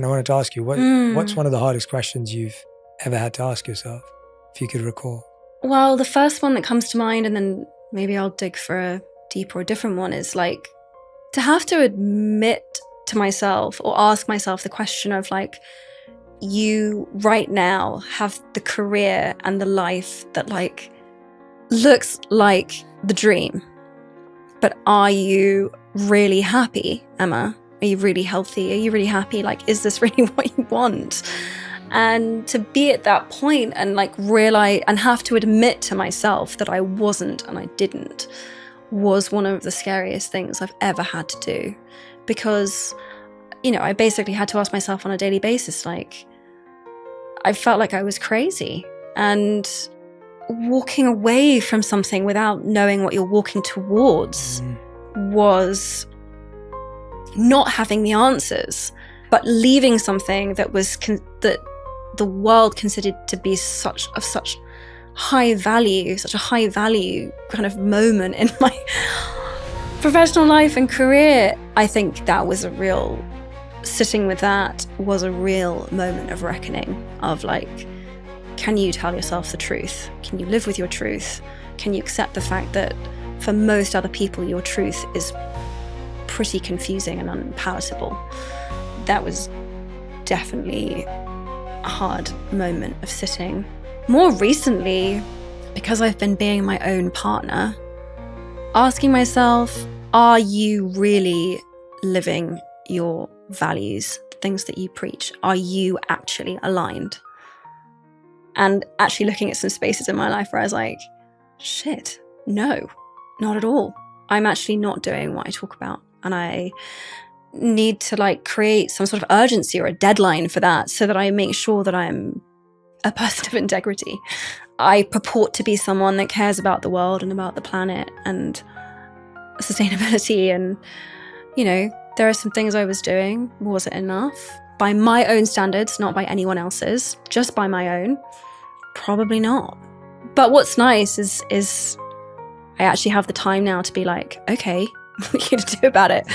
And I wanted to ask you, what's one of the hardest questions you've ever had to ask yourself, if you could recall? Well, the first one that comes to mind, and then maybe I'll dig for a deeper or different one, is like to have to admit to myself or ask myself the question of like, you right now have the career and the life that like looks like the dream, but are you really happy, Emma? Are you really healthy? Are you really happy? Like, is this really what you want? And to be at that point and like realize and have to admit to myself that I wasn't and I didn't was one of the scariest things I've ever had to do. Because, you know, I basically had to ask myself on a daily basis, like, I felt like I was crazy. And walking away from something without knowing what you're walking towards was not having the answers, but leaving something that was that the world considered to be such high value, such a high value kind of moment in my professional life and career. I think that was sitting with that was a real moment of reckoning of like, can you tell yourself the truth? Can you live with your truth? Can you accept the fact that for most other people, your truth is pretty confusing and unpalatable? That was definitely a hard moment of sitting. More recently, because I've been being my own partner, asking myself, are you really living your values, the things that you preach? Are you actually aligned? And actually looking at some spaces in my life where I was like, shit, no, not at all. I'm actually not doing what I talk about. And I need to like create some sort of urgency or a deadline for that so that I make sure that I'm a person of integrity. I purport to be someone that cares about the world and about the planet and sustainability. And, you know, there are some things I was doing. Was it enough? By my own standards, not by anyone else's, just by my own. Probably not. But what's nice is I actually have the time now to be like, okay, what are you going to do about it?